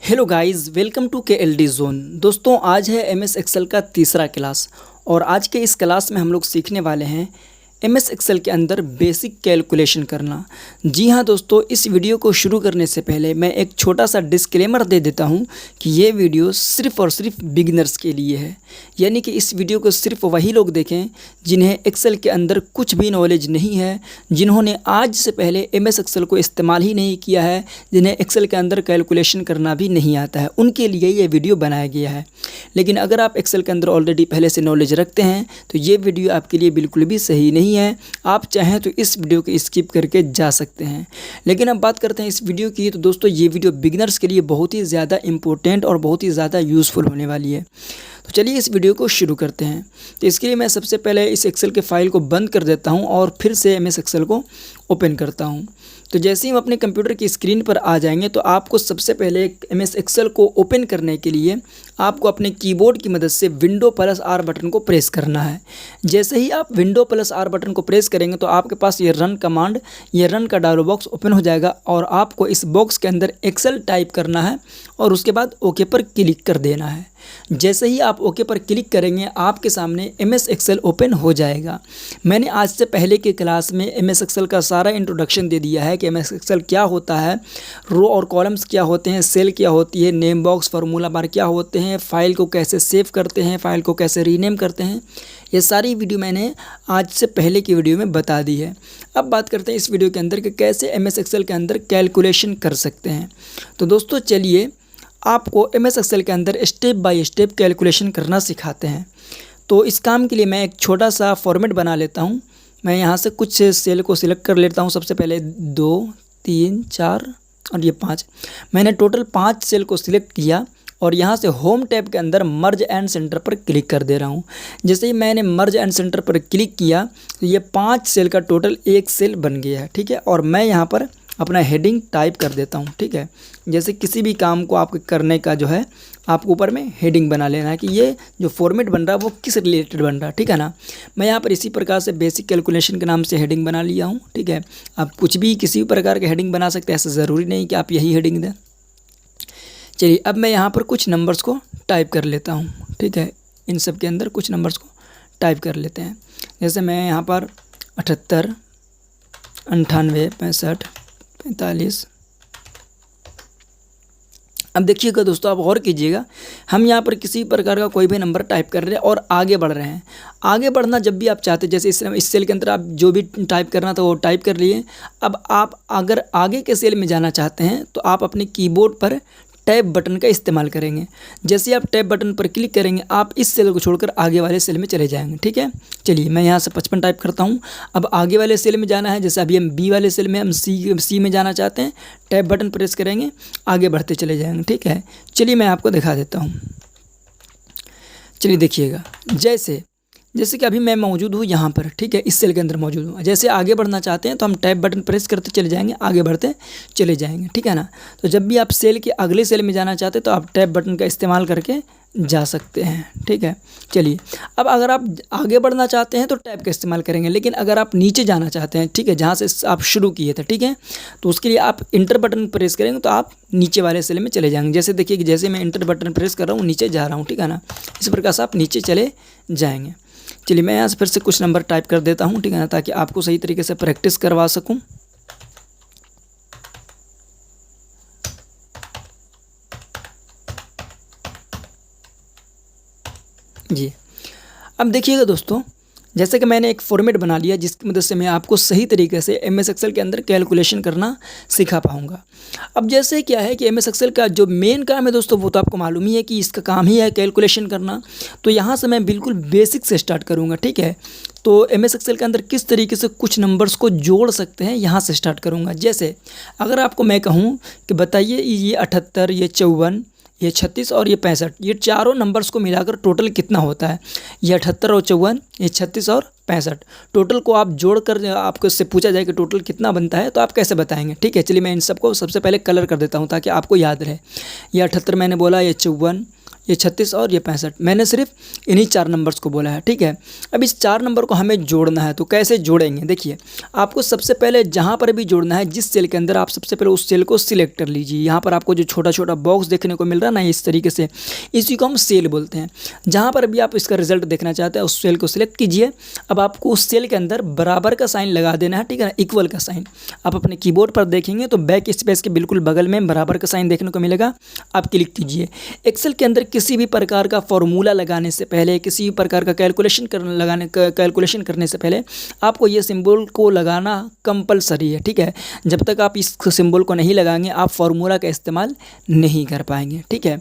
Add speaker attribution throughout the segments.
Speaker 1: Hello guys, welcome to KLD zone. दोस्तों, आज है MS एक्सेल का तीसरा क्लास और आज के इस क्लास में हम लोग सीखने वाले हैं MS एक्सेल के अंदर बेसिक कैलकुलेशन करना। जी हाँ दोस्तों, इस वीडियो को शुरू करने से पहले मैं एक छोटा सा डिस्क्लेमर दे देता हूँ कि ये वीडियो सिर्फ़ और सिर्फ बिगिनर्स के लिए है। यानी कि इस वीडियो को सिर्फ वही लोग देखें जिन्हें एक्सेल के अंदर कुछ भी नॉलेज नहीं है, जिन्होंने आज से पहले MS एक्सेल को इस्तेमाल ही नहीं किया है, जिन्हें एक्सेल के अंदर कैलकुलेशन करना भी नहीं आता है, उनके लिए ये वीडियो बनाया गया है। लेकिन अगर आप एक्सेल के अंदर ऑलरेडी पहले से नॉलेज रखते हैं तो ये वीडियो आपके लिए बिल्कुल भी सही नहीं है। आप चाहें तो इस वीडियो को स्किप करके जा सकते हैं। लेकिन अब बात करते हैं इस वीडियो की, तो दोस्तों ये वीडियो बिगिनर्स के लिए बहुत ही ज़्यादा इम्पोर्टेंट और बहुत ही ज़्यादा यूज़फुल होने वाली है। तो चलिए इस वीडियो को शुरू करते हैं। तो इसके लिए मैं सबसे पहले इस एक्सेल के फाइल को बंद कर देता हूं और फिर से MS एक्सेल को ओपन करता हूं। तो जैसे ही हम अपने कंप्यूटर की स्क्रीन पर आ जाएंगे तो आपको सबसे पहले MS एक्सेल को ओपन करने के लिए आपको अपने कीबोर्ड की मदद से Windows+R बटन को प्रेस करना है। जैसे ही आप Windows+R बटन को प्रेस करेंगे तो आपके पास ये रन कमांड, ये रन का डायलॉग बॉक्स ओपन हो जाएगा और आपको इस बॉक्स के अंदर एक्सेल टाइप करना है और उसके बाद ओके पर क्लिक कर देना है। जैसे ही आप ओके पर क्लिक करेंगे आपके सामने MS एक्सेल ओपन हो जाएगा। मैंने आज से पहले के क्लास में MS एक्सेल का सारा इंट्रोडक्शन दे दिया है कि MS एक्सेल क्या होता है, रो और कॉलम्स क्या होते हैं, सेल क्या होती है, नेम बॉक्स, फार्मूला बार क्या होते हैं, फ़ाइल को कैसे सेव करते हैं, फ़ाइल को कैसे रीनेम करते हैं। ये सारी वीडियो मैंने आज से पहले की वीडियो में बता दी है। अब बात करते हैं इस वीडियो के अंदर कि कैसे MS एक्सेल के अंदर कैलकुलेशन कर सकते हैं। तो दोस्तों चलिए आपको MS एक्सेल के अंदर स्टेप बाय स्टेप कैलकुलेशन करना सिखाते हैं। तो इस काम के लिए मैं एक छोटा सा फॉर्मेट बना लेता हूँ। मैं यहाँ से कुछ सेल को सिलेक्ट कर लेता हूँ। सबसे पहले 2, 3, 4 और ये 5। मैंने टोटल 5 सेल को सिलेक्ट किया और यहाँ से होम टैब के अंदर मर्ज एंड सेंटर पर क्लिक कर दे रहा हूँ। जैसे ही मैंने मर्ज एंड सेंटर पर क्लिक किया तो ये 5 सेल का टोटल एक सेल बन गया है। ठीक है, और मैं यहाँ पर अपना हेडिंग टाइप कर देता हूँ। ठीक है, जैसे किसी भी काम को आपको करने का जो है आपको ऊपर में हेडिंग बना लेना है कि ये जो फॉर्मेट बन रहा है वो किस रिलेटेड बन रहा है। ठीक है ना, मैं यहाँ पर इसी प्रकार से बेसिक कैलकुलेशन के नाम से हेडिंग बना लिया हूँ। ठीक है, आप कुछ भी किसी भी प्रकार के हेडिंग बना सकते हैं, ऐसा ज़रूरी नहीं कि आप यही हेडिंग दें। चलिए अब मैं यहाँ पर कुछ नंबर्स को टाइप कर लेता हूँ। ठीक है, इन सब के अंदर कुछ नंबर्स को टाइप कर लेते हैं। जैसे मैं यहाँ पर 78, 98, 65, 45। अब देखिएगा दोस्तों, आप गौर कीजिएगा, हम यहाँ पर किसी प्रकार का कोई भी नंबर टाइप कर रहे हैं और आगे बढ़ रहे हैं। आगे बढ़ना जब भी आप चाहते हैं, जैसे इस सेल के अंदर आप जो भी टाइप करना था वो टाइप कर लिए। अब आप अगर आगे के सेल में जाना चाहते हैं तो आप अपने कीबोर्ड पर टैब बटन का इस्तेमाल करेंगे। जैसे आप टैब बटन पर क्लिक करेंगे आप इस सेल को छोड़कर आगे वाले सेल में चले जाएंगे। ठीक है, चलिए मैं यहाँ से 55 टाइप करता हूँ। अब आगे वाले सेल में जाना है, जैसे अभी हम B वाले सेल में हम सी में जाना चाहते हैं, टैब बटन प्रेस करेंगे, आगे बढ़ते चले जाएंगे। ठीक है, चलिए मैं आपको दिखा देता हूँ। चलिए देखिएगा, जैसे कि अभी मैं मौजूद हूँ यहाँ पर। ठीक है, इस सेल के अंदर मौजूद हूँ। जैसे आगे बढ़ना चाहते हैं तो हम टैब बटन प्रेस करते चले जाएंगे, आगे बढ़ते चले जाएंगे। ठीक है ना, तो जब भी आप सेल के अगले सेल में जाना चाहते हैं तो आप टैब बटन का इस्तेमाल करके जा सकते हैं। ठीक है, चलिए अब अगर आप आगे बढ़ना चाहते हैं तो टैब का इस्तेमाल करेंगे, लेकिन अगर आप नीचे जाना चाहते हैं, ठीक है, जहाँ से आप शुरू किए थे, ठीक है, तो उसके लिए आप इंटर बटन प्रेस करेंगे तो आप नीचे वाले सेल में चले जाएंगे। जैसे देखिए कि जैसे मैं इंटर बटन प्रेस कर रहा हूँ नीचे जा रहा हूँ। ठीक है ना, इस प्रकार से आप नीचे चले जाएंगे। चलिए मैं यहाँ से फिर से कुछ नंबर टाइप कर देता हूँ। ठीक है ना, ताकि आपको सही तरीके से प्रैक्टिस करवा सकूँ। जी, अब देखिएगा दोस्तों, जैसे कि मैंने एक फॉर्मेट बना लिया जिसकी मदद से मैं आपको सही तरीके से MS एक्सेल के अंदर कैलकुलेशन करना सिखा पाऊँगा। अब जैसे क्या है कि MS एक्सेल का जो मेन काम है दोस्तों वो तो आपको मालूम ही है कि इसका काम ही है कैलकुलेशन करना। तो यहाँ से मैं बिल्कुल बेसिक से स्टार्ट करूँगा। ठीक है, तो MS एक्सेल के अंदर किस तरीके से कुछ नंबर्स को जोड़ सकते हैं यहाँ से स्टार्ट करूँगा। जैसे अगर आपको मैं कहूँ कि बताइए ये 78, ये 54, ये 36 और ये 65, ये चारों नंबर्स को मिलाकर टोटल कितना होता है। ये 78 और 54, ये 36 और 65, टोटल को आप जोड़कर आपको इससे पूछा जाए कि टोटल कितना बनता है तो आप कैसे बताएंगे। ठीक है, चलिए मैं इन सबको सबसे पहले कलर कर देता हूँ ताकि आपको याद रहे। ये 78 मैंने बोला, ये 54, ये 36 और ये 65। मैंने सिर्फ इन्हीं 4 नंबर्स को बोला है, ठीक है। अब इस 4 नंबर को हमें जोड़ना है, तो कैसे जोड़ेंगे? देखिए, आपको सबसे पहले जहाँ पर भी जोड़ना है, जिस सेल के अंदर, आप सबसे पहले उस सेल को सिलेक्ट कर लीजिए। यहाँ पर आपको जो छोटा छोटा बॉक्स देखने को मिल रहा है ना, इस तरीके से, इसी को हम सेल बोलते हैं। जहाँ पर भी आप इसका रिजल्ट देखना चाहते हैं उस सेल को सिलेक्ट कीजिए। अब आपको उस सेल के अंदर बराबर का साइन लगा देना है, ठीक है ना, इक्वल का साइन। आप अपने कीबोर्ड पर देखेंगे तो बैक स्पेस के बिल्कुल बगल में बराबर का साइन देखने को मिलेगा, आप क्लिक कीजिए। एक्सेल के अंदर किसी भी प्रकार का फॉर्मूला लगाने से पहले, किसी भी प्रकार का कैलकुलेशन करने से पहले आपको ये सिंबल को लगाना कंपलसरी है, ठीक है। जब तक आप इस सिंबल को नहीं लगाएंगे आप फार्मूला का इस्तेमाल नहीं कर पाएंगे, ठीक है।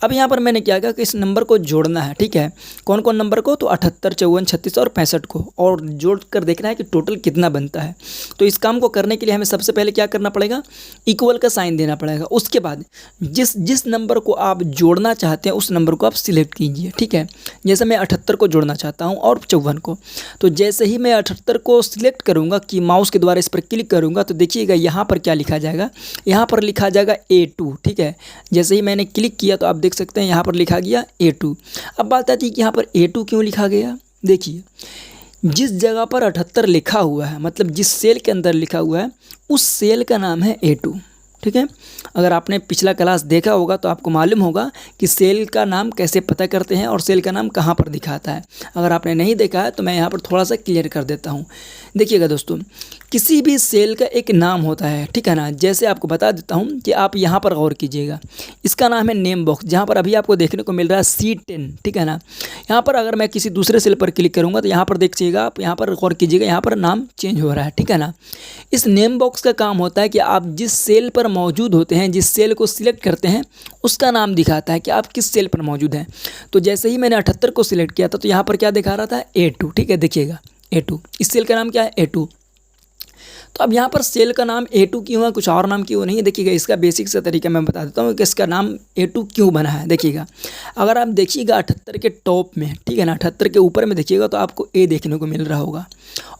Speaker 1: अब यहाँ पर मैंने क्या कहा कि इस नंबर को जोड़ना है, ठीक है। कौन कौन नंबर को? तो 78, 54, 36 और 65 को, और जोड़ कर देखना है कि टोटल कितना बनता है। तो इस काम को करने के लिए हमें सबसे पहले क्या करना पड़ेगा? इक्वल का साइन देना पड़ेगा। उसके बाद जिस नंबर को आप जोड़ना चाहते हैं उस नंबर को आप सिलेक्ट कीजिए, ठीक है। जैसे मैं 78 को जोड़ना चाहता हूँ और 54 को, तो जैसे ही मैं 78 को सिलेक्ट करूँगा कि माउस के द्वारा इस पर क्लिक करूँगा तो देखिएगा यहाँ पर क्या लिखा जाएगा, यहाँ पर लिखा जाएगा A2, ठीक है। जैसे ही मैंने क्लिक किया तो आप देख सकते हैं यहाँ पर लिखा गया A2। अब बात आती है कि यहाँ पर A2 क्यों लिखा गया। देखिए, जिस जगह पर 78 लिखा हुआ है, मतलब जिस सेल के अंदर लिखा हुआ है उस सेल का नाम है A2, ठीक है। अगर आपने पिछला क्लास देखा होगा तो आपको मालूम होगा कि सेल का नाम कैसे पता करते हैं और सेल का नाम कहाँ पर दिखाता है। अगर आपने नहीं देखा है तो मैं यहाँ पर थोड़ा सा क्लियर कर देता हूँ। देखिएगा दोस्तों, किसी भी सेल का एक नाम होता है, ठीक है ना। जैसे आपको बता देता हूँ कि आप यहाँ पर गौर कीजिएगा, इसका नाम है नेम बॉक्स, जहाँ पर अभी आपको देखने को मिल रहा है C10, ठीक है ना। यहाँ पर अगर मैं किसी दूसरे सेल पर क्लिक करूँगा तो यहाँ पर देखिएगा, आप यहाँ पर गौर कीजिएगा, यहाँ पर नाम चेंज हो रहा है, ठीक है ना। इस नेम बॉक्स का काम होता है कि आप जिस सेल पर मौजूद होते हैं, जिस सेल को सिलेक्ट करते हैं उसका नाम दिखाता है कि आप किस सेल पर मौजूद हैं। तो जैसे ही मैंने 78 को सिलेक्ट किया था तो यहाँ पर क्या दिखा रहा था? A2, ठीक है। देखिएगा A2, इस सेल का नाम क्या है? A2। तो अब यहाँ पर सेल का नाम A2 क्यों है, कुछ और नाम क्यों नहीं है? देखिएगा, इसका बेसिक सा तरीका मैं बता देता हूँ कि इसका नाम A2 क्यों बना है। देखिएगा, अगर आप देखिएगा 78 के टॉप में, ठीक है ना, 78 के ऊपर में देखिएगा तो आपको A देखने को मिल रहा होगा,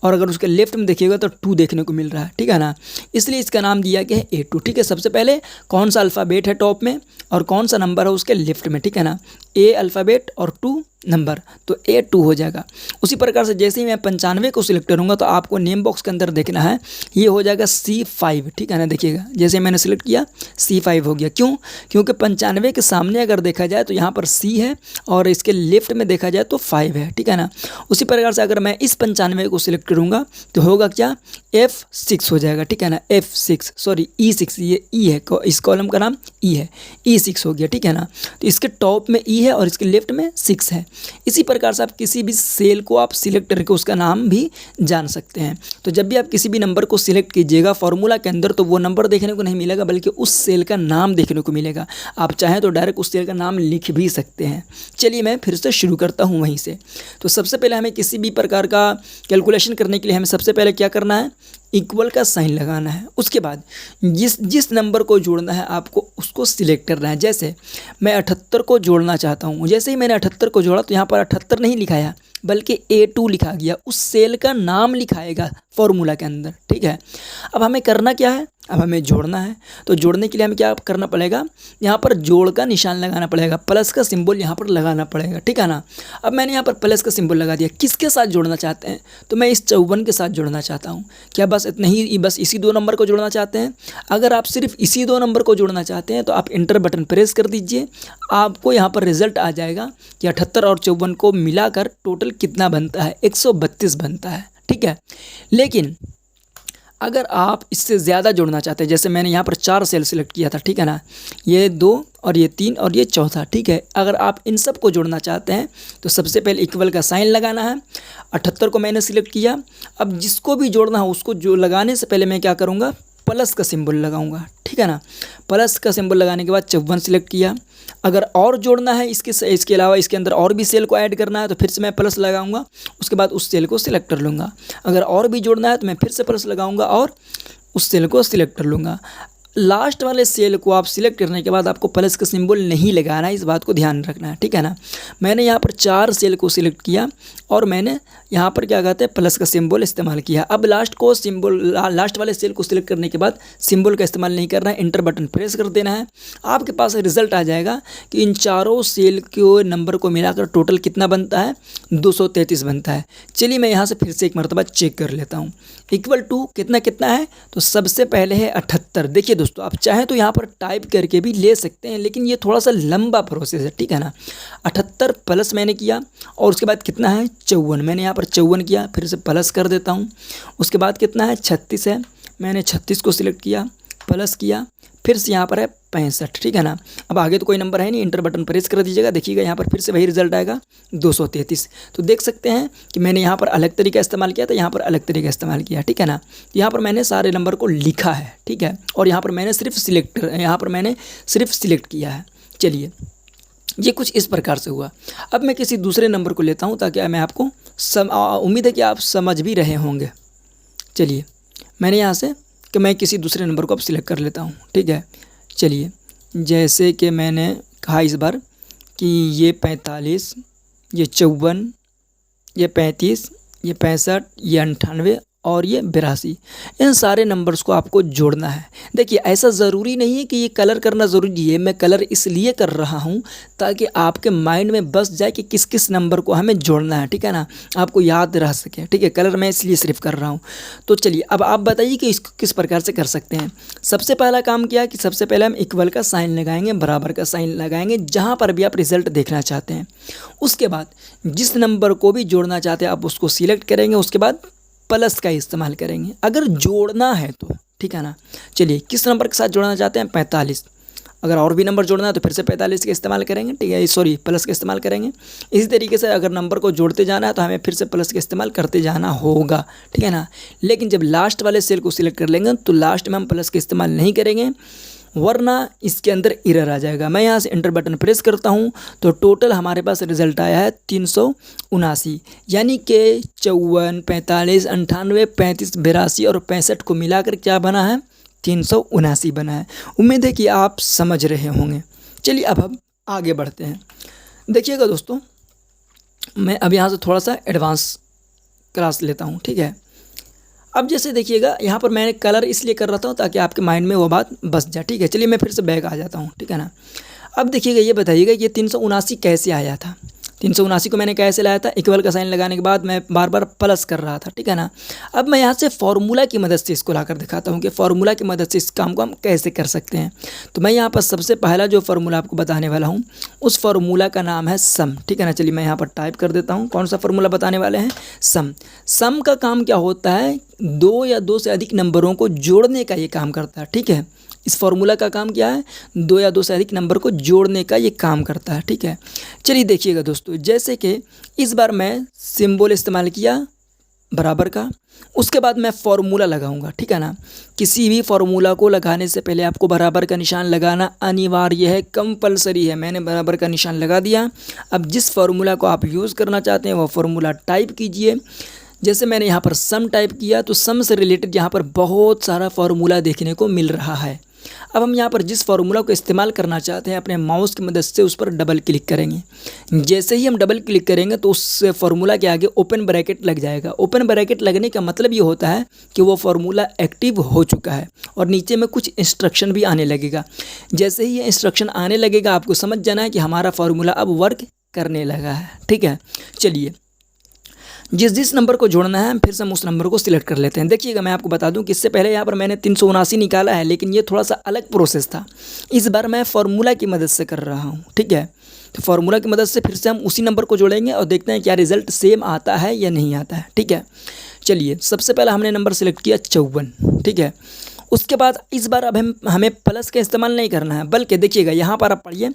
Speaker 1: और अगर उसके लेफ्ट में देखिएगा तो 2 देखने को मिल रहा है, ठीक है ना। इसलिए इसका नाम दिया गया है A2, ठीक है। सबसे पहले कौन सा अल्फ़ाबेट है टॉप में और कौन सा नंबर है उसके लेफ्ट में, ठीक है ना। A अल्फ़ाबेट और 2 नंबर, तो A2 हो जाएगा। उसी प्रकार से जैसे ही मैं 95 को सिलेक्ट करूँगा तो आपको नेम बॉक्स के अंदर देखना है, ये हो जाएगा C5, ठीक है ना। देखिएगा, जैसे मैंने सिलेक्ट किया C5 हो गया। क्यों? क्योंकि 95 के सामने अगर देखा जाए तो यहाँ पर C है और इसके लेफ्ट में देखा जाए तो 5 है, ठीक है ना। उसी प्रकार से अगर मैं इस 95 को सिलेक्ट करूँगा तो होगा क्या? F6 हो जाएगा, ठीक है ना। F6, सॉरी E6, ये E है, इस कॉलम का नाम E है, E6 हो गया, ठीक है ना। तो इसके टॉप में E है और इसके लेफ्ट में 6 है। इसी प्रकार से आप किसी भी सेल को आप सिलेक्ट करके उसका नाम भी जान सकते हैं। तो जब भी आप किसी भी नंबर को सिलेक्ट कीजिएगा फार्मूला के अंदर तो वो नंबर देखने को नहीं मिलेगा बल्कि उस सेल का नाम देखने को मिलेगा। आप चाहें तो डायरेक्ट उस सेल का नाम लिख भी सकते हैं। चलिए मैं फिर से शुरू करता हूँ वहीं से। तो सबसे पहले हमें किसी भी प्रकार का कैलकुलेशन करने के लिए हमें सबसे पहले क्या करना है? इक्वल का साइन लगाना है। उसके बाद जिस नंबर को जोड़ना है आपको उसको सिलेक्ट करना है। जैसे मैं 78 को जोड़ना चाहता हूँ, जैसे ही मैंने 78 को जोड़ा तो यहाँ पर 78 नहीं लिखाया बल्कि A2 लिखा गया, उस सेल का नाम लिखाएगा फॉर्मूला के अंदर, ठीक है। अब हमें करना क्या है? अब हमें जोड़ना है। तो जोड़ने के लिए हमें क्या करना पड़ेगा? यहाँ पर जोड़ का निशान लगाना पड़ेगा, प्लस का सिंबल यहाँ पर लगाना पड़ेगा, ठीक है ना। अब मैंने यहाँ पर प्लस का सिंबल लगा दिया। किसके साथ जोड़ना चाहते हैं? तो मैं इस 54 के साथ जोड़ना चाहता हूँ। क्या बस इतना ही, बस इसी 2 नंबर को जोड़ना चाहते हैं? अगर आप सिर्फ इसी 2 नंबर को जोड़ना चाहते हैं तो आप इंटर बटन प्रेस कर दीजिए। आपको यहाँ पर रिजल्ट आ जाएगा कि 78 और 54 को मिलाकर टोटल कितना बनता है? 132 बनता है, ठीक है। लेकिन अगर आप इससे ज़्यादा जोड़ना चाहते हैं, जैसे मैंने यहाँ पर 4 सेल सिलेक्ट किया था, ठीक है ना, ये 2 और ये 3 और ये चौथा, ठीक है। अगर आप इन सब को जोड़ना चाहते हैं तो सबसे पहले इक्वल का साइन लगाना है। 78 को मैंने सिलेक्ट किया। अब जिसको भी जोड़ना हो उसको जो लगाने से पहले मैं क्या करूँगा? प्लस का सिंबल लगाऊंगा, ठीक है ना। प्लस का सिंबल लगाने के बाद 54 सिलेक्ट किया। अगर और जोड़ना है इसके अलावा इसके अंदर और भी सेल को ऐड करना है तो फिर से मैं प्लस लगाऊंगा। उसके बाद उस सेल को सिलेक्ट कर लूँगा। अगर और भी जोड़ना है तो मैं फिर से प्लस लगाऊंगा और उस सेल को सिलेक्ट कर लूँगा। लास्ट वाले सेल को आप सिलेक्ट करने के बाद आपको प्लस का सिंबल नहीं लगाना है, इस बात को ध्यान रखना है, ठीक है ना। मैंने यहाँ पर 4 सेल को सिलेक्ट किया और मैंने यहाँ पर क्या कहते हैं प्लस का सिंबल इस्तेमाल किया। अब लास्ट वाले सेल को सिलेक्ट करने के बाद सिंबल का इस्तेमाल नहीं करना है, इंटर बटन प्रेस कर देना है। आपके पास रिजल्ट आ जाएगा कि इन चारों सेल के नंबर को मिलाकर टोटल कितना बनता है, 233 बनता है। चलिए मैं यहाँ से फिर से एक मरतबा चेक कर लेता हूँ। इक्वल टू कितना कितना है, तो सबसे पहले है 78। देखिए दोस्तों, आप चाहें तो यहाँ पर टाइप करके भी ले सकते हैं, लेकिन ये थोड़ा सा लंबा प्रोसेस है, ठीक है ना। 78 प्लस मैंने किया और उसके बाद कितना है 54, मैंने यहाँ पर 54 किया, फिर से प्लस कर देता हूँ। उसके बाद कितना है 36 है, मैंने 36 को सिलेक्ट किया, प्लस किया, फिर से यहाँ पर है 65, ठीक है ना। अब आगे तो कोई नंबर है नहीं, इंटर बटन प्रेस कर दीजिएगा, देखिएगा यहाँ पर फिर से वही रिजल्ट आएगा 233। तो देख सकते हैं कि मैंने यहाँ पर अलग तरीका इस्तेमाल किया था, यहाँ पर अलग तरीका इस्तेमाल किया, ठीक है ना। यहाँ पर मैंने सारे नंबर को लिखा है, ठीक है, और यहाँ पर मैंने सिर्फ सिलेक्ट किया है। चलिए ये कुछ इस प्रकार से हुआ। अब मैं किसी दूसरे नंबर को लेता हूँ ताकि मैं आपको उम्मीद है कि आप समझ भी रहे होंगे। चलिए मैंने यहाँ से कि मैं किसी दूसरे नंबर को अब सिलेक्ट कर लेता हूँ, ठीक है। चलिए जैसे कि मैंने कहा इस बार कि ये 45, ये 54, ये 35, ये 65, ये 98 और ये 82, इन सारे नंबर्स को आपको जोड़ना है। देखिए ऐसा ज़रूरी नहीं है कि ये कलर करना ज़रूरी है, मैं कलर इसलिए कर रहा हूँ ताकि आपके माइंड में बस जाए कि किस किस नंबर को हमें जोड़ना है, ठीक है ना, आपको याद रह सके, ठीक है। कलर मैं इसलिए सिर्फ कर रहा हूँ। तो चलिए अब आप बताइए कि इसको किस प्रकार से कर सकते हैं। सबसे पहला काम किया कि सबसे पहले हम इक्वल का साइन लगाएंगे, बराबर का साइन लगाएंगे, जहाँ पर भी आप रिज़ल्ट देखना चाहते हैं। उसके बाद जिस नंबर को भी जोड़ना चाहते हैं आप उसको सिलेक्ट करेंगे, उसके बाद प्लस का इस्तेमाल करेंगे अगर जोड़ना है तो, ठीक है ना। चलिए किस नंबर के साथ जोड़ना चाहते हैं, 45। अगर और भी नंबर जोड़ना है तो फिर से 45 का इस्तेमाल करेंगे, ठीक है, सॉरी प्लस का इस्तेमाल करेंगे। इसी तरीके से अगर नंबर को जोड़ते जाना है तो हमें फिर से प्लस का इस्तेमाल करते जाना होगा, ठीक है ना। लेकिन जब लास्ट वाले सेल को सिलेक्ट कर लेंगे तो लास्ट में हम प्लस का इस्तेमाल नहीं करेंगे, वरना इसके अंदर एरर आ जाएगा। मैं यहाँ से एंटर बटन प्रेस करता हूँ तो टोटल हमारे पास रिजल्ट आया है 379, यानी कि 54, 45, 98, 35, 82 और 65 को मिलाकर क्या बना है, 379 बना है। उम्मीद है कि आप समझ रहे होंगे। चलिए अब हम आगे बढ़ते हैं। देखिएगा दोस्तों, मैं अब यहाँ से थोड़ा सा एडवांस क्लास लेता हूँ, ठीक है। अब जैसे देखिएगा यहाँ पर मैंने कलर इसलिए कर रहा था ताकि आपके माइंड में वो बात बस जाए, ठीक है। चलिए मैं फिर से बैक आ जाता हूँ, ठीक है ना। अब देखिएगा ये बताइएगा कि ये 379 कैसे आया था। 379 को मैंने कैसे लाया था, इक्वल का साइन लगाने के बाद मैं बार बार प्लस कर रहा था, ठीक है ना। अब मैं यहाँ से फार्मूला की मदद से इसको लाकर दिखाता हूँ कि फार्मूला की मदद से इस काम को हम कैसे कर सकते हैं। तो मैं यहाँ पर सबसे पहला जो फार्मूला आपको बताने वाला हूँ उस फार्मूला का नाम है सम, ठीक है ना। चलिए मैं यहाँ पर टाइप कर देता हूँ, कौन सा फार्मूला बताने वाले हैं, सम। सम का काम क्या होता है, 2 या 2 से अधिक नंबरों को जोड़ने का ये काम करता है, ठीक है। इस फार्मूला का काम क्या है, 2 या 2 से अधिक नंबर को जोड़ने का ये काम करता है, ठीक है। चलिए देखिएगा दोस्तों, जैसे कि इस बार मैं सिंबल इस्तेमाल किया बराबर का, उसके बाद मैं फार्मूला लगाऊंगा, ठीक है ना। किसी भी फार्मूला को लगाने से पहले आपको बराबर का निशान लगाना अनिवार्य है, कंपलसरी है। मैंने बराबर का निशान लगा दिया। अब जिस फार्मूला को आप यूज़ करना चाहते हैं वो फार्मूला टाइप कीजिए। जैसे मैंने यहाँ पर सम टाइप किया तो सम से रिलेटेड यहाँ पर बहुत सारा फार्मूला देखने को मिल रहा है। अब हम यहाँ पर जिस फार्मूला को इस्तेमाल करना चाहते हैं अपने माउस की मदद से उस पर डबल क्लिक करेंगे। जैसे ही हम डबल क्लिक करेंगे तो उस फार्मूला के आगे ओपन ब्रैकेट लग जाएगा। ओपन ब्रैकेट लगने का मतलब ये होता है कि वो फार्मूला एक्टिव हो चुका है और नीचे में कुछ इंस्ट्रक्शन भी आने लगेगा। जैसे ही ये इंस्ट्रक्शन आने लगेगा आपको समझ जाना है कि हमारा फार्मूला अब वर्क करने लगा है, ठीक है। चलिए जिस नंबर को जोड़ना है फिर से हम उस नंबर को सिलेक्ट कर लेते हैं। देखिएगा मैं आपको बता दूं कि इससे पहले यहाँ पर मैंने 379 निकाला है, लेकिन ये थोड़ा सा अलग प्रोसेस था। इस बार मैं फार्मूला की मदद से कर रहा हूँ, ठीक है। तो फार्मूला की मदद से फिर से हम उसी नंबर को जोड़ेंगे और देखते हैं क्या रिजल्ट सेम आता है या नहीं आता है, ठीक है। चलिए सबसे पहले हमने नंबर सेलेक्ट किया 54, ठीक है। उसके बाद इस बार अब हमें प्लस का इस्तेमाल नहीं करना है, बल्कि देखिएगा यहाँ पर आप पढ़िए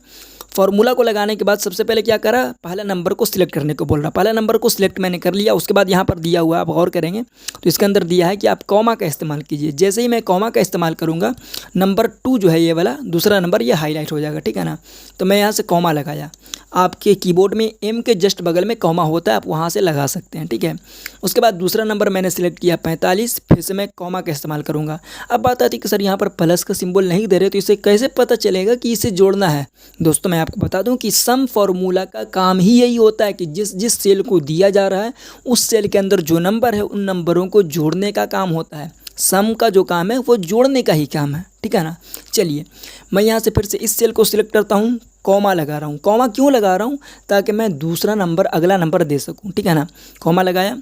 Speaker 1: फार्मूला को लगाने के बाद सबसे पहले क्या करा, पहला नंबर को सिलेक्ट करने को बोल रहा। पहला नंबर को सिलेक्ट मैंने कर लिया। उसके बाद यहाँ पर दिया हुआ, आप गौर करेंगे तो इसके अंदर दिया है कि आप कॉमा का इस्तेमाल कीजिए। जैसे ही मैं कॉमा का इस्तेमाल करूँगा, नंबर 2 जो है ये वाला दूसरा नंबर, ये हाईलाइट हो जाएगा, ठीक है ना। तो मैं यहाँ से कॉमा लगाया। आपके कीबोर्ड में एम के जस्ट बगल में कॉमा होता है, आप वहाँ से लगा सकते हैं, ठीक है। उसके बाद दूसरा नंबर मैंने सिलेक्ट किया 45, फिर से मैं कॉमा का इस्तेमाल करूँगा। अब बात आती है कि सर यहाँ पर प्लस का सिंबल नहीं दे रहे, तो इसे कैसे पता चलेगा कि इसे जोड़ना है। दोस्तों मैं आपको बता दूं कि सम फार्मूला का काम ही यही होता है कि जिस सेल को दिया जा रहा है उस सेल के अंदर जो नंबर है उन नंबरों को जोड़ने का काम होता है। सम का जो काम है वो जोड़ने का ही काम है, ठीक है ना। चलिए मैं यहाँ से फिर से इस सेल को सिलेक्ट करता हूँ, कॉमा लगा रहा हूँ। कॉमा क्यों लगा रहा हूँ, ताकि मैं दूसरा नंबर, अगला नंबर दे सकूँ, ठीक है ना। कॉमा लगाया,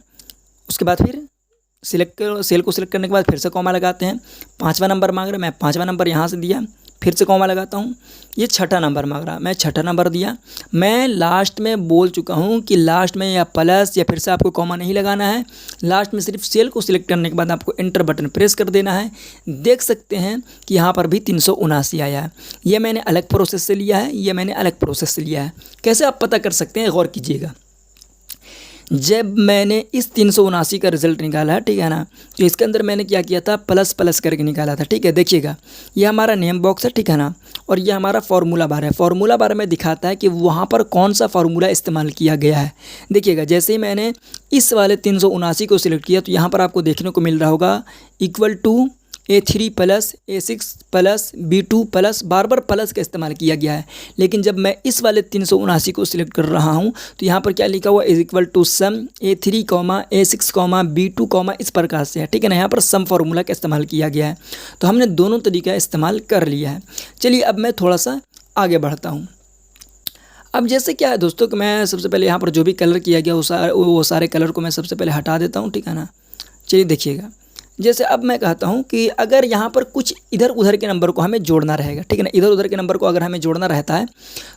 Speaker 1: उसके बाद फिर सेल को सिलेक्ट करने के बाद फिर से कॉमा लगाते हैं। 5वां नंबर मांग रहा है, मैं 5वां नंबर यहाँ से दिया, फिर से कॉमा लगाता हूँ। ये 6ठा नंबर मांग रहा है, मैं 6ठा नंबर दिया। मैं लास्ट में बोल चुका हूँ कि लास्ट में या प्लस या फिर से आपको कॉमा नहीं लगाना है। लास्ट में सिर्फ सेल को सिलेक्ट करने के बाद आपको एंटर बटन प्रेस कर देना है। देख सकते हैं कि यहाँ पर भी 379 आया है। ये मैंने अलग प्रोसेस से लिया है, ये मैंने अलग प्रोसेस से लिया है। कैसे आप पता कर सकते हैं, गौर कीजिएगा। जब मैंने इस 379 का रिज़ल्ट निकाला है, ठीक है ना, तो इसके अंदर मैंने क्या किया था, प्लस प्लस करके निकाला था, ठीक है। देखिएगा ये हमारा नेम बॉक्स है, ठीक है ना, और ये हमारा फार्मूला बार है। फार्मूला बार में दिखाता है कि वहाँ पर कौन सा फार्मूला इस्तेमाल किया गया है। देखिएगा जैसे ही मैंने इस वाले 379 को सिलेक्ट किया तो यहाँ पर आपको देखने को मिल रहा होगा equal to A3 plus A6 plus B2 plus, बार बार प्लस का इस्तेमाल किया गया है। लेकिन जब मैं इस वाले 379 को सिलेक्ट कर रहा हूं तो यहाँ पर क्या लिखा हुआ, is equal to some A3, A6, B2, इस प्रकार से है, ठीक है ना। यहाँ पर सम फार्मूला का इस्तेमाल किया गया है। तो हमने दोनों तरीका इस्तेमाल कर लिया है। चलिए अब मैं थोड़ा सा आगे बढ़ता हूँ। अब जैसे क्या है दोस्तों कि मैं सबसे पहले यहाँ पर जो भी कलर किया गया वो सारे कलर को मैं सबसे पहले हटा देता हूँ, ठीक है ना। चलिए देखिएगा, जैसे अब मैं कहता हूं कि अगर यहाँ पर कुछ इधर उधर के नंबर को हमें जोड़ना रहेगा, ठीक है ना, इधर उधर के नंबर को अगर हमें जोड़ना रहता है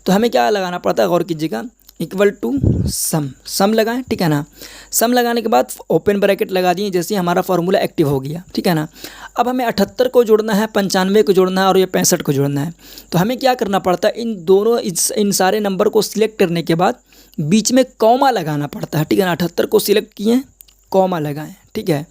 Speaker 1: तो हमें क्या लगाना पड़ता है, गौर कीजिएगा, इक्वल टू सम लगाएं, ठीक है ना। सम लगाने के बाद ओपन ब्रैकेट लगा दिए, जैसे हमारा फार्मूला एक्टिव हो गया, ठीक है ना। अब हमें 78 को जोड़ना है, 95 को जोड़ना है और ये 65 को जोड़ना है। तो हमें क्या करना पड़ता है, इन सारे नंबर को सिलेक्ट करने के बाद बीच में कॉमा लगाना पड़ता है, ठीक है ना। 78 को सिलेक्ट किए, कॉमा लगाएँ, ठीक है।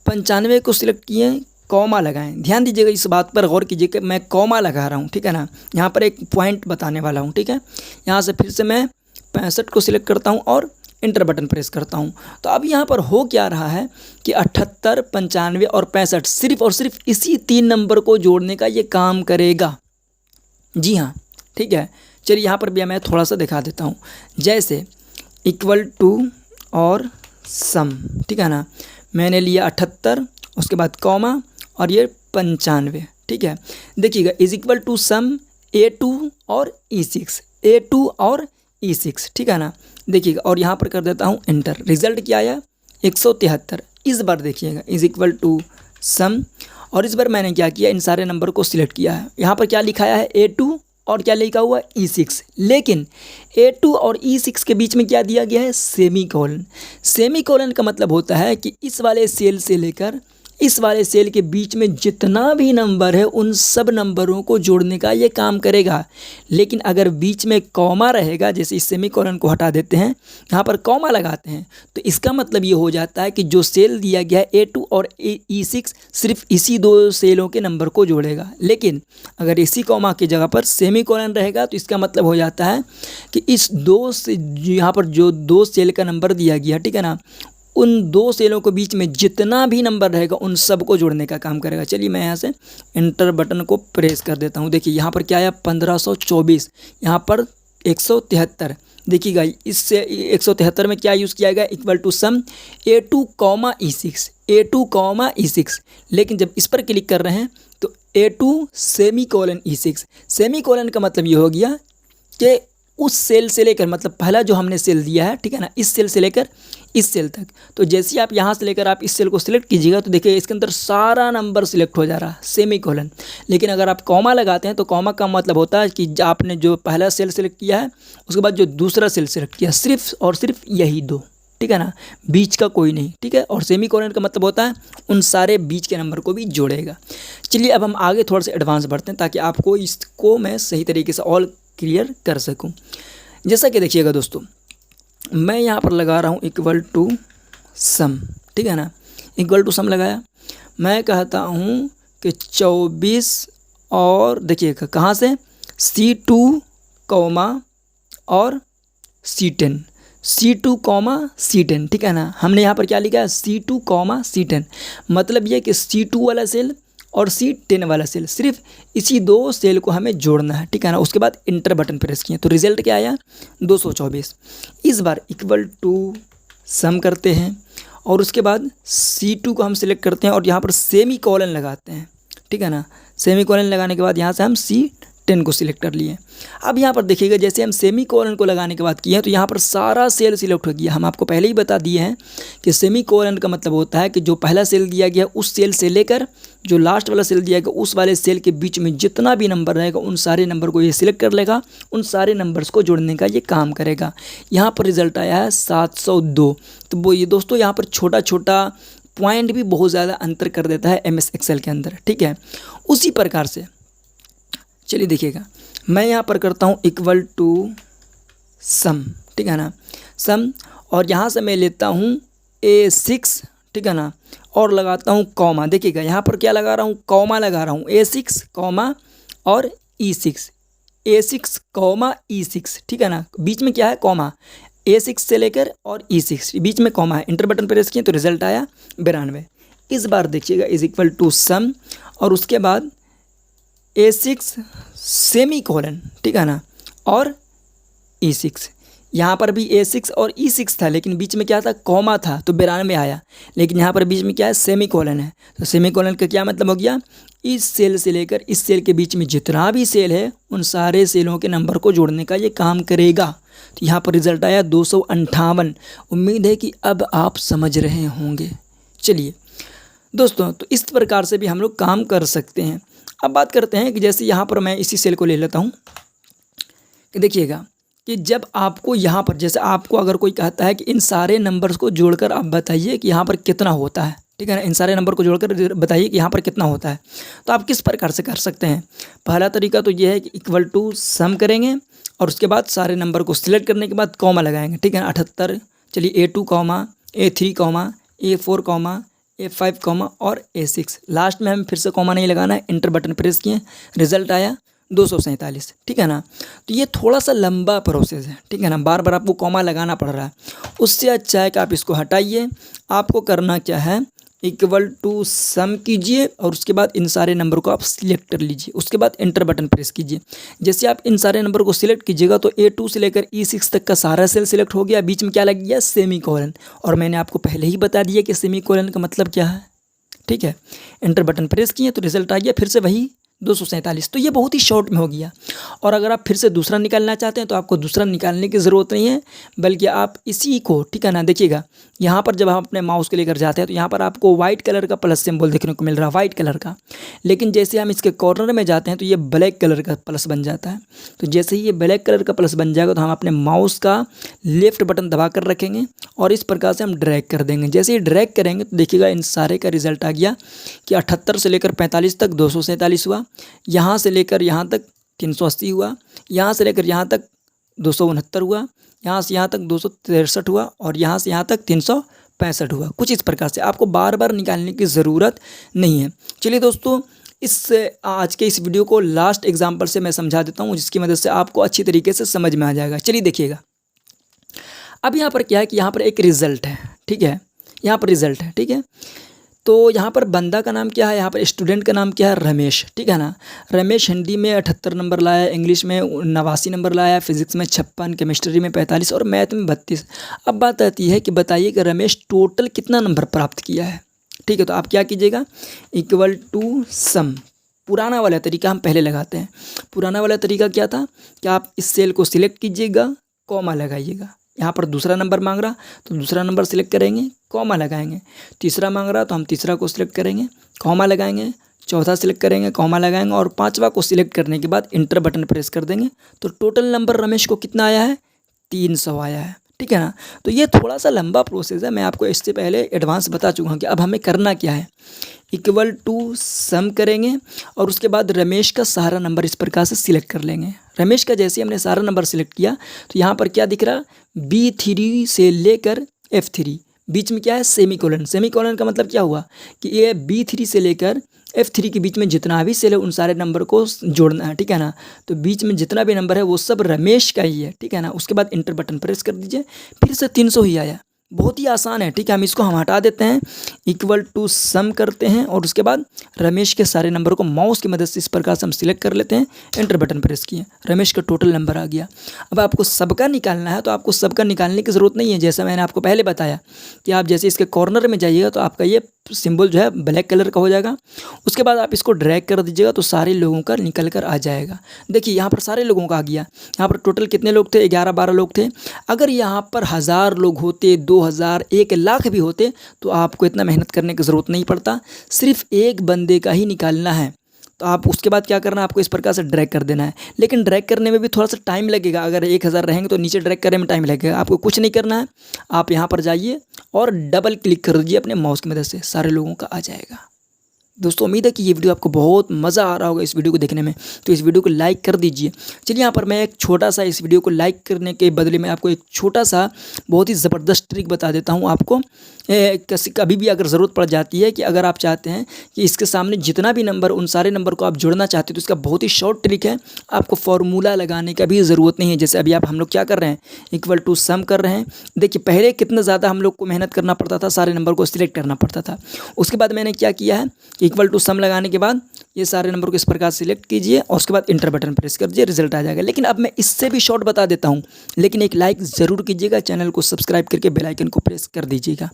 Speaker 1: 95 को सिलेक्ट किए, कॉमा लगाएं। ध्यान दीजिएगा, इस बात पर गौर कीजिए कि मैं कॉमा लगा रहा हूं, ठीक है ना। यहाँ पर एक पॉइंट बताने वाला हूं, ठीक है। यहाँ से फिर से मैं 65 को सिलेक्ट करता हूं और इंटर बटन प्रेस करता हूं। तो अब यहाँ पर हो क्या रहा है कि 78, 95 और 65 सिर्फ और सिर्फ इसी 3 नंबर को जोड़ने का ये काम करेगा। जी हाँ, ठीक है। चलिए यहाँ पर भी मैं थोड़ा सा दिखा देता हूँ। जैसे इक्वल टू और सम, ठीक है ना, मैंने लिया 78, उसके बाद कॉमा और ये 95, ठीक है। देखिएगा is equal to some A2 और E6, A2 और E6, ठीक है ना। देखिएगा और यहाँ पर कर देता हूँ एंटर। रिजल्ट क्या आया, 173। इस बार देखिएगा इज इक्वल टू सम, और इस बार मैंने क्या किया, इन सारे नंबर को सिलेक्ट किया है। यहाँ पर क्या लिखाया है, A2 और क्या लिखा हुआ E6, लेकिन A2 और E6 के बीच में क्या दिया गया है, सेमी कोलन। सेमी कोलन का मतलब होता है कि इस वाले सेल से लेकर इस वाले सेल के बीच में जितना भी नंबर है उन सब नंबरों को जोड़ने का ये काम करेगा। लेकिन अगर बीच में कॉमा रहेगा, जैसे इस सेमीकोलन को हटा देते हैं, यहाँ पर कॉमा लगाते हैं, तो इसका मतलब ये हो जाता है कि जो सेल दिया गया है A2 और E6 सिर्फ इसी 2 सेलों के नंबर को जोड़ेगा। लेकिन अगर इसी कॉमा की जगह पर सेमीकोलन रहेगा तो इसका मतलब हो जाता है कि इस यहाँ पर जो 2 सेल का नंबर दिया गया, ठीक है ना, उन 2 सेलों के बीच में जितना भी नंबर रहेगा उन सब को जोड़ने का काम करेगा। चलिए मैं यहाँ से इंटर बटन को प्रेस कर देता हूँ। देखिए यहाँ पर क्या आया, 1524, यहाँ पर 173। देखिएगा इससे 173 में क्या यूज़ किया गया, equal to some A2, E6, A2, E6। लेकिन जब इस पर क्लिक कर रहे हैं तो A2 सेमीकोलन E6। सेमीकोलन का मतलब ये हो गया कि उस सेल से लेकर, मतलब पहला जो हमने सेल दिया है, ठीक है ना, इस सेल से लेकर इस सेल तक। तो जैसे ही आप यहाँ से लेकर आप इस सेल को सिलेक्ट कीजिएगा तो देखिए इसके अंदर सारा नंबर सिलेक्ट हो जा रहा है, सेमीकोलन। लेकिन अगर आप कॉमा लगाते हैं तो कॉमा का मतलब होता है कि आपने जो पहला सेल सिलेक्ट किया है उसके बाद जो दूसरा सेल सिलेक्ट किया, सिर्फ और सिर्फ यही 2, ठीक है ना, बीच का कोई नहीं, ठीक है। और सेमीकोलन का मतलब होता है उन सारे बीच के नंबर को भी जोड़ेगा। चलिए अब हम आगे थोड़ा सा एडवांस बढ़ते हैं ताकि आपको इसको मैं सही तरीके से और क्लियर कर सकूं। जैसा कि देखिएगा दोस्तों, मैं यहाँ पर लगा रहा हूँ इक्वल टू सम, ठीक है ना, इक्वल टू सम लगाया। मैं कहता हूँ कि 24 और देखिएगा कहाँ से, C2 कॉमा और C10, C2 कॉमा C10, ठीक है ना। हमने यहाँ पर क्या लिखा है, C2 कॉमा C10, मतलब ये कि C2 वाला सेल और C10 वाला सेल, सिर्फ इसी दो सेल को हमें जोड़ना है, ठीक है ना। उसके बाद इंटर बटन प्रेस किए तो रिजल्ट क्या आया, 224। इस बार इक्वल टू सम करते हैं और उसके बाद C2 को हम सिलेक्ट करते हैं और यहाँ पर सेमी कॉलन लगाते हैं, ठीक है ना। सेमी कॉलन लगाने के बाद यहाँ से हम C10 को सिलेक्ट कर लिए। अब यहाँ पर देखिएगा, जैसे हम सेमी कॉलन को लगाने के बाद किए हैं तो यहाँ पर सारा सेल सिलेक्ट हो गया। हम आपको पहले ही बता दिए हैं कि सेमी कॉलन का मतलब होता है कि जो पहला सेल दिया गया उस सेल से लेकर जो लास्ट वाला सेल दिया गया उस वाले सेल के बीच में जितना भी नंबर रहेगा उन सारे नंबर को ये सिलेक्ट कर लेगा, उन सारे नंबर्स को जोड़ने का ये काम करेगा। यहाँ पर रिजल्ट आया है 702। तो वो ये दोस्तों यहाँ पर छोटा छोटा पॉइंट भी बहुत ज़्यादा अंतर कर देता है MS एक्सेल के अंदर, ठीक है। उसी प्रकार से चलिए देखिएगा, मैं यहाँ पर करता हूँ इक्वल टू सम, ठीक है ना, सम, और यहाँ से मैं लेता हूँ A6, ठीक है ना, और लगाता हूँ कॉमा। देखिएगा यहाँ पर क्या लगा रहा हूँ, कॉमा लगा रहा हूँ, A6 कॉमा और E6, A6 कॉमा E6, ठीक है ना। बीच में क्या है, कॉमा, A6 से लेकर और E6 बीच में कॉमा है। इंटर बटन प्रेस किए तो रिजल्ट आया 92। इस बार देखिएगा इज इक्वल टू सम और उसके बाद A6 सेमी कॉलन, ठीक है ना, और E6। यहाँ पर भी A6 और E6 था लेकिन बीच में क्या था, कॉमा था तो 92 आया। लेकिन यहाँ पर बीच में क्या है, सेमी कॉलन है। तो सेमी कॉलन का क्या मतलब हो गया, इस सेल से लेकर इस सेल के बीच में जितना भी सेल है उन सारे सेलों के नंबर को जोड़ने का ये काम करेगा। तो यहाँ पर रिजल्ट आया 258। उम्मीद है कि अब आप समझ रहे होंगे। चलिए दोस्तों, तो इस प्रकार से भी हम लोग काम कर सकते हैं। अब बात करते हैं कि जैसे यहाँ पर मैं इसी सेल को ले लेता हूँ कि देखिएगा कि जब आपको यहाँ पर, जैसे आपको अगर कोई कहता है कि इन सारे नंबर्स को जोड़कर आप बताइए कि यहाँ पर कितना होता है, ठीक है ना, इन सारे नंबर को जोड़कर बताइए कि यहाँ पर कितना होता है, तो आप किस प्रकार से कर सकते हैं। पहला तरीका तो ये है कि इक्वल टू सम करेंगे और उसके बाद सारे नंबर को सिलेक्ट करने के बाद कॉमा लगाएंगे, ठीक है ना। 78, चलिए A2 comma, A3 comma, A4 comma, A5 comma और A6, लास्ट में हमें फिर से कॉमा नहीं लगाना है। इंटर बटन प्रेस किए, रिजल्ट आया 247, ठीक है ना। तो ये थोड़ा सा लंबा प्रोसेस है, ठीक है ना, बार बार आपको कॉमा लगाना पड़ रहा है। उससे अच्छा है कि आप इसको हटाइए। आपको करना क्या है, इक्वल टू सम कीजिए और उसके बाद इन सारे नंबर को आप सिलेक्ट कर लीजिए। उसके बाद इंटर बटन प्रेस कीजिए। जैसे आप इन सारे नंबर को सिलेक्ट कीजिएगा तो A2 से लेकर E6 तक का सारा सेल सिलेक्ट हो गया। बीच में क्या लग गया, सेमी कॉलन, और मैंने आपको पहले ही बता दिया कि सेमी कॉलन का मतलब क्या है, ठीक है। इंटर बटन प्रेस किए तो रिजल्ट आ गया फिर से वही 247। तो ये बहुत ही शॉर्ट में हो गया। और अगर आप फिर से दूसरा निकालना चाहते हैं तो आपको दूसरा निकालने की ज़रूरत नहीं है, बल्कि आप इसी को, ठीक है ना, देखिएगा यहाँ पर जब हम अपने माउस को लेकर जाते हैं तो यहाँ पर आपको वाइट कलर का प्लस सिंबल देखने को मिल रहा है, वाइट कलर का। लेकिन जैसे हम इसके कॉर्नर में जाते हैं तो ये ब्लैक कलर का प्लस बन जाता है। तो जैसे ही ये ब्लैक कलर का प्लस बन जाएगा तो हम अपने माउस का लेफ्ट बटन दबा कर रखेंगे और इस प्रकार से हम ड्रैग कर देंगे। जैसे ही ड्रैग करेंगे तो देखिएगा इन सारे का रिजल्ट आ गया कि 78 से लेकर 45 तक 247 हुआ, यहाँ से लेकर यहाँ तक 380 हुआ, यहाँ से लेकर यहाँ तक 269 हुआ, यहाँ से यहाँ तक 263 हुआ और यहाँ से यहाँ तक 365 हुआ। कुछ इस प्रकार से, आपको बार बार निकालने की ज़रूरत नहीं है। चलिए दोस्तों, आज के इस वीडियो को लास्ट एग्जाम्पल से मैं समझा देता हूँ जिसकी मदद से आपको अच्छी तरीके से समझ में आ जाएगा। चलिए देखिएगा, अब यहाँ पर क्या है कि यहाँ पर एक रिज़ल्ट है, ठीक है, यहाँ पर रिज़ल्ट है, ठीक है। तो यहाँ पर बंदा का नाम क्या है, यहाँ पर स्टूडेंट का नाम क्या है, रमेश, ठीक है ना। रमेश हिंदी में 78 नंबर लाया, इंग्लिश में 89 नंबर लाया, फिजिक्स में 56, केमिस्ट्री में 45 और मैथ में 32। अब बात आती है कि बताइए कि रमेश टोटल कितना नंबर प्राप्त किया है, ठीक है। तो आप क्या कीजिएगा, इक्वल टू सम। पुराना वाला तरीका हम पहले लगाते हैं। पुराना वाला तरीका क्या था कि आप इस सेल को सिलेक्ट कीजिएगा, कॉमा लगाइएगा। यहाँ पर दूसरा नंबर मांग रहा तो दूसरा नंबर सिलेक्ट करेंगे, कॉमा लगाएंगे। तीसरा मांग रहा तो हम तीसरा को सिलेक्ट करेंगे, कॉमा लगाएंगे। चौथा सिलेक्ट करेंगे, कॉमा लगाएंगे और पांचवा को सिलेक्ट करने के बाद इंटर बटन प्रेस कर देंगे। तो टोटल नंबर रमेश को कितना आया है, 300 आया है, ठीक है ना। तो ये थोड़ा सा लंबा प्रोसेस है, मैं आपको इससे पहले एडवांस बता चुका हूँ कि अब हमें करना क्या है। इक्वल टू सम करेंगे और उसके बाद रमेश का सारा नंबर इस प्रकार से सिलेक्ट कर लेंगे। रमेश का जैसे हमने सारा नंबर सिलेक्ट किया तो यहाँ पर क्या दिख रहा, B3 से लेकर F3, बीच में क्या है सेमीकोलन। सेमीकोलन का मतलब क्या हुआ कि ये B3 से लेकर F3 के बीच में जितना भी सेल है उन सारे नंबर को जोड़ना है, ठीक है ना। तो बीच में जितना भी नंबर है वो सब रमेश का ही है, ठीक है ना। उसके बाद इंटर बटन प्रेस कर दीजिए, फिर से 300 ही आया। बहुत ही आसान है, ठीक है। हम इसको हटा देते हैं, इक्वल टू सम करते हैं और उसके बाद रमेश के सारे नंबर को माउस की मदद से इस प्रकार से हम सिलेक्ट कर लेते हैं। एंटर बटन प्रेस किए, रमेश का टोटल नंबर आ गया। अब आपको सबका निकालना है तो आपको सबका निकालने की ज़रूरत नहीं है। जैसा मैंने आपको पहले बताया कि आप जैसे इसके कॉर्नर में जाइएगा तो आपका ये सिंबल जो है ब्लैक कलर का हो जाएगा। उसके बाद आप इसको ड्रैग कर दीजिएगा तो सारे लोगों का निकल कर आ जाएगा। देखिए यहाँ पर सारे लोगों का आ गया। यहाँ पर टोटल कितने लोग थे, 11-12 लोग थे। अगर यहाँ पर 1000 लोग होते, 2000, 1 लाख भी होते तो आपको इतना मेहनत करने की ज़रूरत नहीं पड़ता। सिर्फ एक बंदे का ही निकालना है। तो आप उसके बाद क्या करना है, आपको इस प्रकार से ड्रैग कर देना है। लेकिन ड्रैग करने में भी थोड़ा सा टाइम लगेगा। अगर 1000 रहेंगे तो नीचे ड्रैग करने में टाइम लगेगा। आपको कुछ नहीं करना है, आप यहाँ पर जाइए और डबल क्लिक कर दीजिए अपने माउस की मदद से, सारे लोगों का आ जाएगा। दोस्तों उम्मीद है कि ये वीडियो आपको बहुत मज़ा आ रहा होगा इस वीडियो को देखने में, तो इस वीडियो को लाइक कर दीजिए। चलिए यहाँ पर मैं एक छोटा सा इस वीडियो को लाइक करने के बदले में आपको एक छोटा सा बहुत ही ज़बरदस्त ट्रिक बता देता हूँ आपको। कभी भी अगर ज़रूरत पड़ जाती है कि अगर आप चाहते हैं कि इसके सामने जितना भी नंबर उन सारे नंबर को आप जोड़ना चाहते हो तो इसका बहुत ही शॉर्ट ट्रिक है। आपको फॉर्मूला लगाने का भी ज़रूरत नहीं है। जैसे अभी हम लोग क्या कर रहे हैं, इक्वल टू सम कर रहे हैं। देखिए पहले कितना ज़्यादा हम लोग को मेहनत करना पड़ता था, सारे नंबर को सिलेक्ट करना पड़ता था। उसके बाद मैंने क्या किया है, इक्वल टू सम लगाने के बाद ये सारे नंबर को इस प्रकार सिलेक्ट कीजिए और उसके बाद इंटर बटन प्रेस कर दीजिए, रिजल्ट आ जाएगा। लेकिन अब मैं इससे भी शॉर्ट बता देता हूँ, लेकिन एक लाइक ज़रूर कीजिएगा, चैनल को सब्सक्राइब करके बेल आइकन को प्रेस कर दीजिएगा।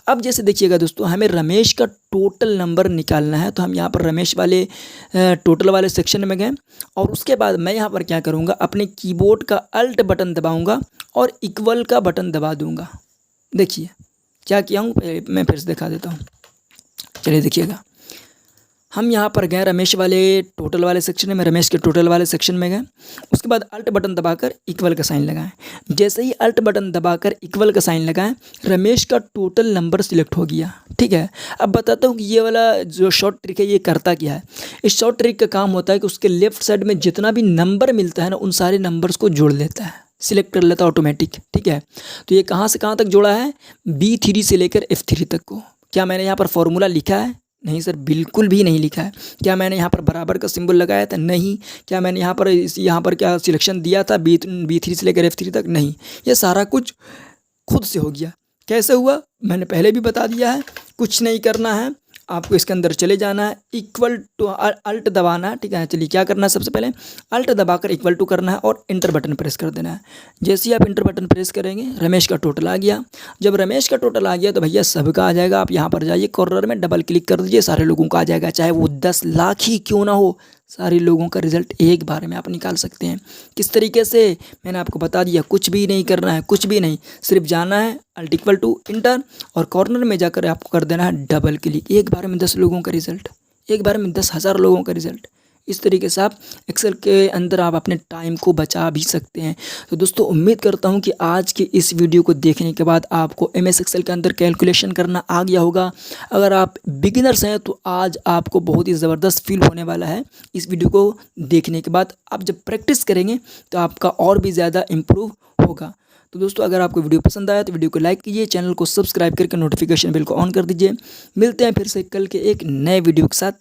Speaker 1: अब जैसे देखिएगा दोस्तों, हमें रमेश का टोटल नंबर निकालना है। तो हम यहाँ पर रमेश वाले टोटल वाले सेक्शन में गए और उसके बाद मैं यहाँ पर क्या करूँगा, अपने कीबोर्ड का अल्ट बटन दबाऊँगा और इक्वल का बटन दबा दूँगा। देखिए क्या किया हूँ, मैं फिर से दिखा देता हूँ। चलिए देखिएगा, हम यहाँ पर गए रमेश वाले टोटल वाले सेक्शन में, रमेश के टोटल वाले सेक्शन में गए। उसके बाद अल्ट बटन दबाकर इक्वल का साइन लगाएं। जैसे ही अल्ट बटन दबाकर इक्वल का साइन लगाएं, रमेश का टोटल नंबर सिलेक्ट हो गया, ठीक है। अब बताता हूँ कि ये वाला जो शॉर्ट ट्रिक है ये करता क्या है। इस शॉर्ट ट्रिक का काम होता है कि उसके लेफ्ट साइड में जितना भी नंबर मिलता है ना, उन सारे नंबर्स को जोड़ लेता है, सिलेक्ट कर लेता है ऑटोमेटिक, ठीक है। तो ये कहाँ से कहाँ तक जोड़ा है, B3 से लेकर F3 तक को। क्या मैंने यहाँ पर फॉर्मूला लिखा है? नहीं सर, बिल्कुल भी नहीं लिखा है। क्या मैंने यहाँ पर बराबर का सिंबल लगाया था? नहीं। क्या मैंने यहाँ पर क्या सिलेक्शन दिया था B3 से लेकर F3 तक? नहीं। ये सारा कुछ खुद से हो गया। कैसे हुआ मैंने पहले भी बता दिया है। कुछ नहीं करना है, आपको इसके अंदर चले जाना है, इक्वल टू अल्ट दबाना है, ठीक है। चलिए क्या करना है, सबसे पहले अल्ट दबाकर इक्वल टू करना है और इंटर बटन प्रेस कर देना है। जैसे ही आप इंटर बटन प्रेस करेंगे, रमेश का टोटल आ गया। जब रमेश का टोटल आ गया तो भैया सबका आ जाएगा। आप यहाँ पर जाइए, कॉर्नर में डबल क्लिक कर दीजिए, सारे लोगों का आ जाएगा, चाहे वो 10 लाख ही क्यों ना हो। सारे लोगों का रिजल्ट एक बार में आप निकाल सकते हैं। किस तरीके से, मैंने आपको बता दिया। कुछ भी नहीं करना है, कुछ भी नहीं, सिर्फ जाना है अल्ट इक्वल टू इंटर और कॉर्नर में जाकर आपको कर देना है डबल क्लिक। एक बार में 10 लोगों का रिजल्ट, एक बार में 10,000 लोगों का रिजल्ट। इस तरीके से आप एक्सेल के अंदर आप अपने टाइम को बचा भी सकते हैं। तो दोस्तों उम्मीद करता हूं कि आज के इस वीडियो को देखने के बाद आपको MS एक्सेल के अंदर कैलकुलेशन करना आ गया होगा। अगर आप बिगिनर्स हैं तो आज आपको बहुत ही ज़बरदस्त फील होने वाला है। इस वीडियो को देखने के बाद आप जब प्रैक्टिस करेंगे तो आपका और भी ज़्यादा इम्प्रूव होगा। तो दोस्तों अगर आपको वीडियो पसंद आया तो वीडियो को लाइक कीजिए, चैनल को सब्सक्राइब करके नोटिफिकेशन बेल को ऑन कर दीजिए। मिलते हैं फिर से कल के एक नए वीडियो के साथ।